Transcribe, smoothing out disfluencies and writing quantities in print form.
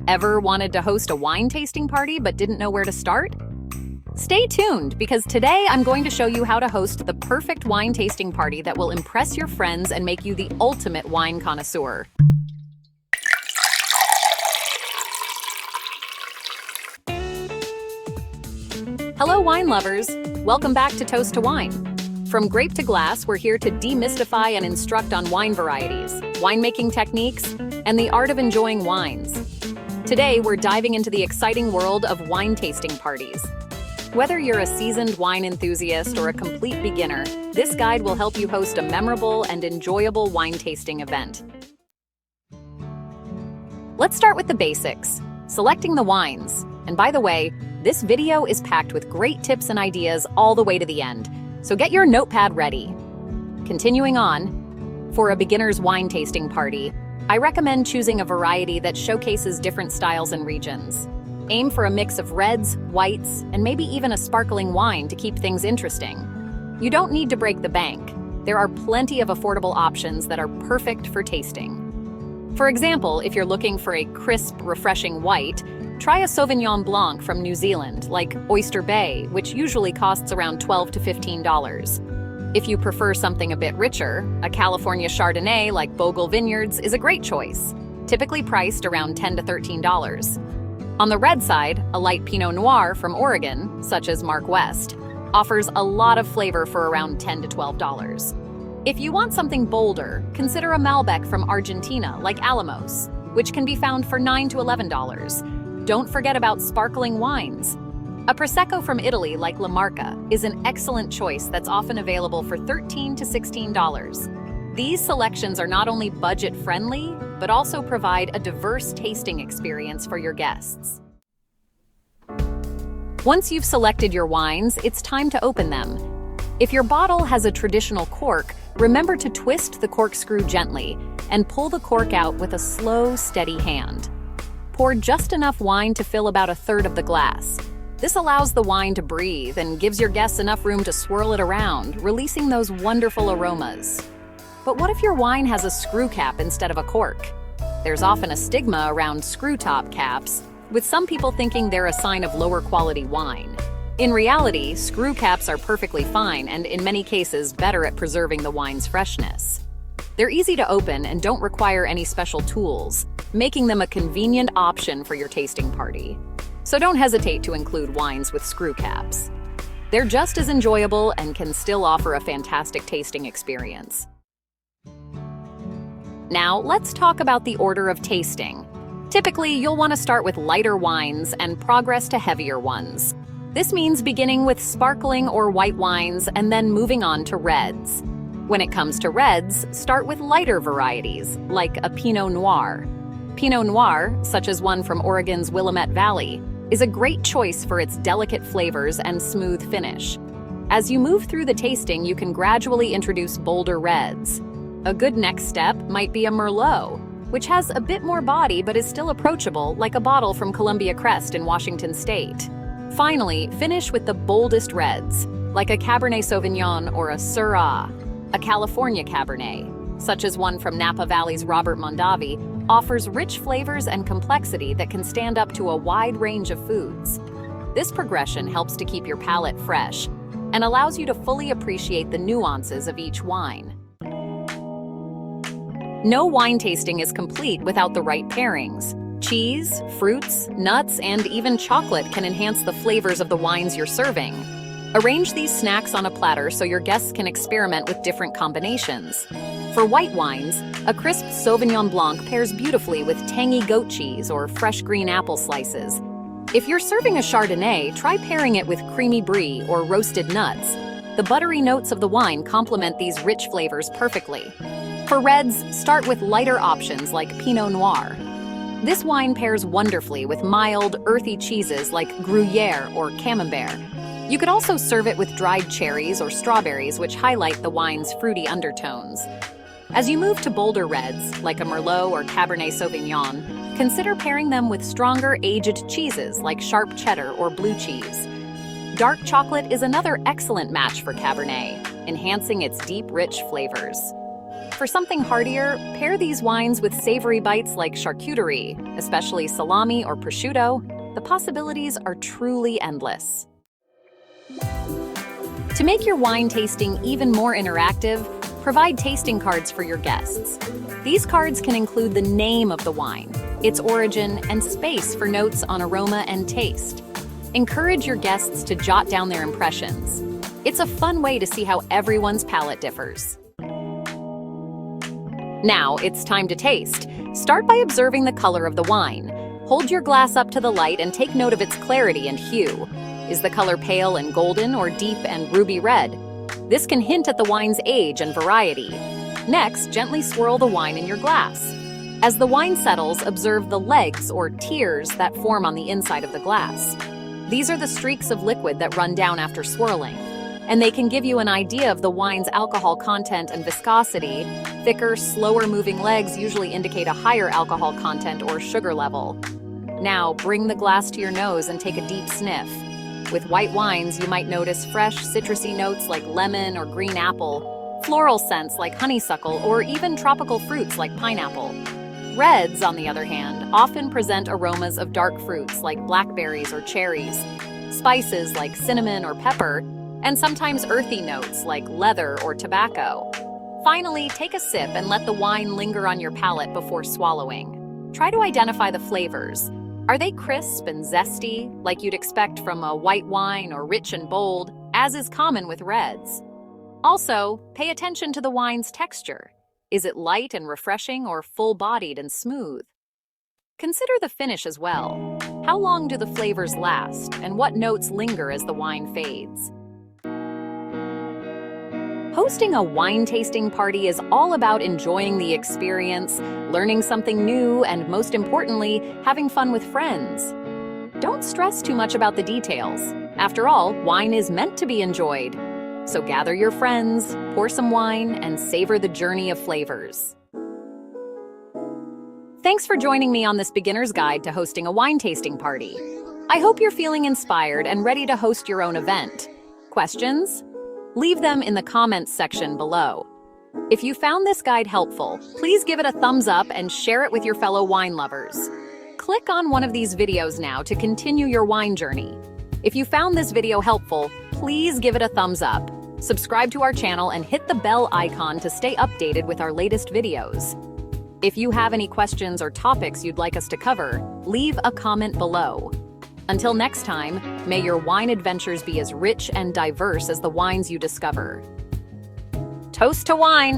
Ever wanted to host a wine tasting party but didn't know where to start? Stay tuned, because today I'm going to show you how to host the perfect wine tasting party that will impress your friends and make you the ultimate wine connoisseur. Hello, wine lovers! Welcome back to Toast to Wine. From grape to glass, we're here to demystify and instruct on wine varieties, winemaking techniques, and the art of enjoying wines. Today, we're diving into the exciting world of wine tasting parties. Whether you're a seasoned wine enthusiast or a complete beginner, this guide will help you host a memorable and enjoyable wine tasting event. Let's start with the basics, selecting the wines. And by the way, this video is packed with great tips and ideas all the way to the end, so get your notepad ready. Continuing on, for a beginner's wine tasting party, I recommend choosing a variety that showcases different styles and regions. Aim for a mix of reds, whites, and maybe even a sparkling wine to keep things interesting. You don't need to break the bank. There are plenty of affordable options that are perfect for tasting. For example, if you're looking for a crisp, refreshing white, try a Sauvignon Blanc from New Zealand, like Oyster Bay, which usually costs around $12 to $15. If you prefer something a bit richer, a California Chardonnay like Bogle Vineyards is a great choice, typically priced around $10 to $13. On the red side, a light Pinot Noir from Oregon, such as Mark West, offers a lot of flavor for around $10 to $12. If you want something bolder, consider a Malbec from Argentina like Alamos, which can be found for $9 to $11. Don't forget about sparkling wines. A Prosecco from Italy like La Marca is an excellent choice that's often available for $13 to $16. These selections are not only budget-friendly, but also provide a diverse tasting experience for your guests. Once you've selected your wines, it's time to open them. If your bottle has a traditional cork, remember to twist the corkscrew gently and pull the cork out with a slow, steady hand. Pour just enough wine to fill about a third of the glass. This allows the wine to breathe and gives your guests enough room to swirl it around, releasing those wonderful aromas. But what if your wine has a screw cap instead of a cork? There's often a stigma around screw top caps, with some people thinking they're a sign of lower quality wine. In reality, screw caps are perfectly fine and in many cases better at preserving the wine's freshness. They're easy to open and don't require any special tools, making them a convenient option for your tasting party. So don't hesitate to include wines with screw caps. They're just as enjoyable and can still offer a fantastic tasting experience. Now, let's talk about the order of tasting. Typically, you'll want to start with lighter wines and progress to heavier ones. This means beginning with sparkling or white wines and then moving on to reds. When it comes to reds, start with lighter varieties, like a Pinot Noir. Pinot Noir, such as one from Oregon's Willamette Valley, is a great choice for its delicate flavors and smooth finish. As you move through the tasting, you can gradually introduce bolder reds. A good next step might be a Merlot, which has a bit more body but is still approachable, like a bottle from Columbia Crest in Washington State. Finally, finish with the boldest reds, like a Cabernet Sauvignon or a Syrah. A California Cabernet, such as one from Napa Valley's Robert Mondavi, offers rich flavors and complexity that can stand up to a wide range of foods. This progression helps to keep your palate fresh and allows you to fully appreciate the nuances of each wine. No wine tasting is complete without the right pairings. Cheese, fruits, nuts, and even chocolate can enhance the flavors of the wines you're serving. Arrange these snacks on a platter so your guests can experiment with different combinations. For white wines, a crisp Sauvignon Blanc pairs beautifully with tangy goat cheese or fresh green apple slices. If you're serving a Chardonnay, try pairing it with creamy brie or roasted nuts. The buttery notes of the wine complement these rich flavors perfectly. For reds, start with lighter options like Pinot Noir. This wine pairs wonderfully with mild, earthy cheeses like Gruyere or Camembert. You could also serve it with dried cherries or strawberries, which highlight the wine's fruity undertones. As you move to bolder reds, like a Merlot or Cabernet Sauvignon, consider pairing them with stronger aged cheeses like sharp cheddar or blue cheese. Dark chocolate is another excellent match for Cabernet, enhancing its deep, rich flavors. For something heartier, pair these wines with savory bites like charcuterie, especially salami or prosciutto. The possibilities are truly endless. To make your wine tasting even more interactive, provide tasting cards for your guests. These cards can include the name of the wine, its origin, and space for notes on aroma and taste. Encourage your guests to jot down their impressions. It's a fun way to see how everyone's palate differs. Now, it's time to taste. Start by observing the color of the wine. Hold your glass up to the light and take note of its clarity and hue. Is the color pale and golden or deep and ruby red? This can hint at the wine's age and variety. Next, gently swirl the wine in your glass. As the wine settles, observe the legs or tears that form on the inside of the glass. These are the streaks of liquid that run down after swirling, and they can give you an idea of the wine's alcohol content and viscosity. Thicker, slower-moving legs usually indicate a higher alcohol content or sugar level. Now, bring the glass to your nose and take a deep sniff. With white wines, you might notice fresh, citrusy notes like lemon or green apple, floral scents like honeysuckle, or even tropical fruits like pineapple. Reds, on the other hand, often present aromas of dark fruits like blackberries or cherries, spices like cinnamon or pepper, and sometimes earthy notes like leather or tobacco. Finally, take a sip and let the wine linger on your palate before swallowing. Try to identify the flavors. Are they crisp and zesty, like you'd expect from a white wine, or rich and bold, as is common with reds? Also, pay attention to the wine's texture. Is it light and refreshing or full-bodied and smooth? Consider the finish as well. How long do the flavors last, and what notes linger as the wine fades? Hosting a wine tasting party is all about enjoying the experience, learning something new, and most importantly, having fun with friends. Don't stress too much about the details. After all, wine is meant to be enjoyed. So gather your friends, pour some wine, and savor the journey of flavors. Thanks for joining me on this beginner's guide to hosting a wine tasting party. I hope you're feeling inspired and ready to host your own event. Questions? Leave them in the comments section below. If you found this guide helpful, please give it a thumbs up and share it with your fellow wine lovers. Click on one of these videos now to continue your wine journey. If you found this video helpful, please give it a thumbs up. Subscribe to our channel and hit the bell icon to stay updated with our latest videos. If you have any questions or topics you'd like us to cover, leave a comment below. Until next time, may your wine adventures be as rich and diverse as the wines you discover. Toast to wine!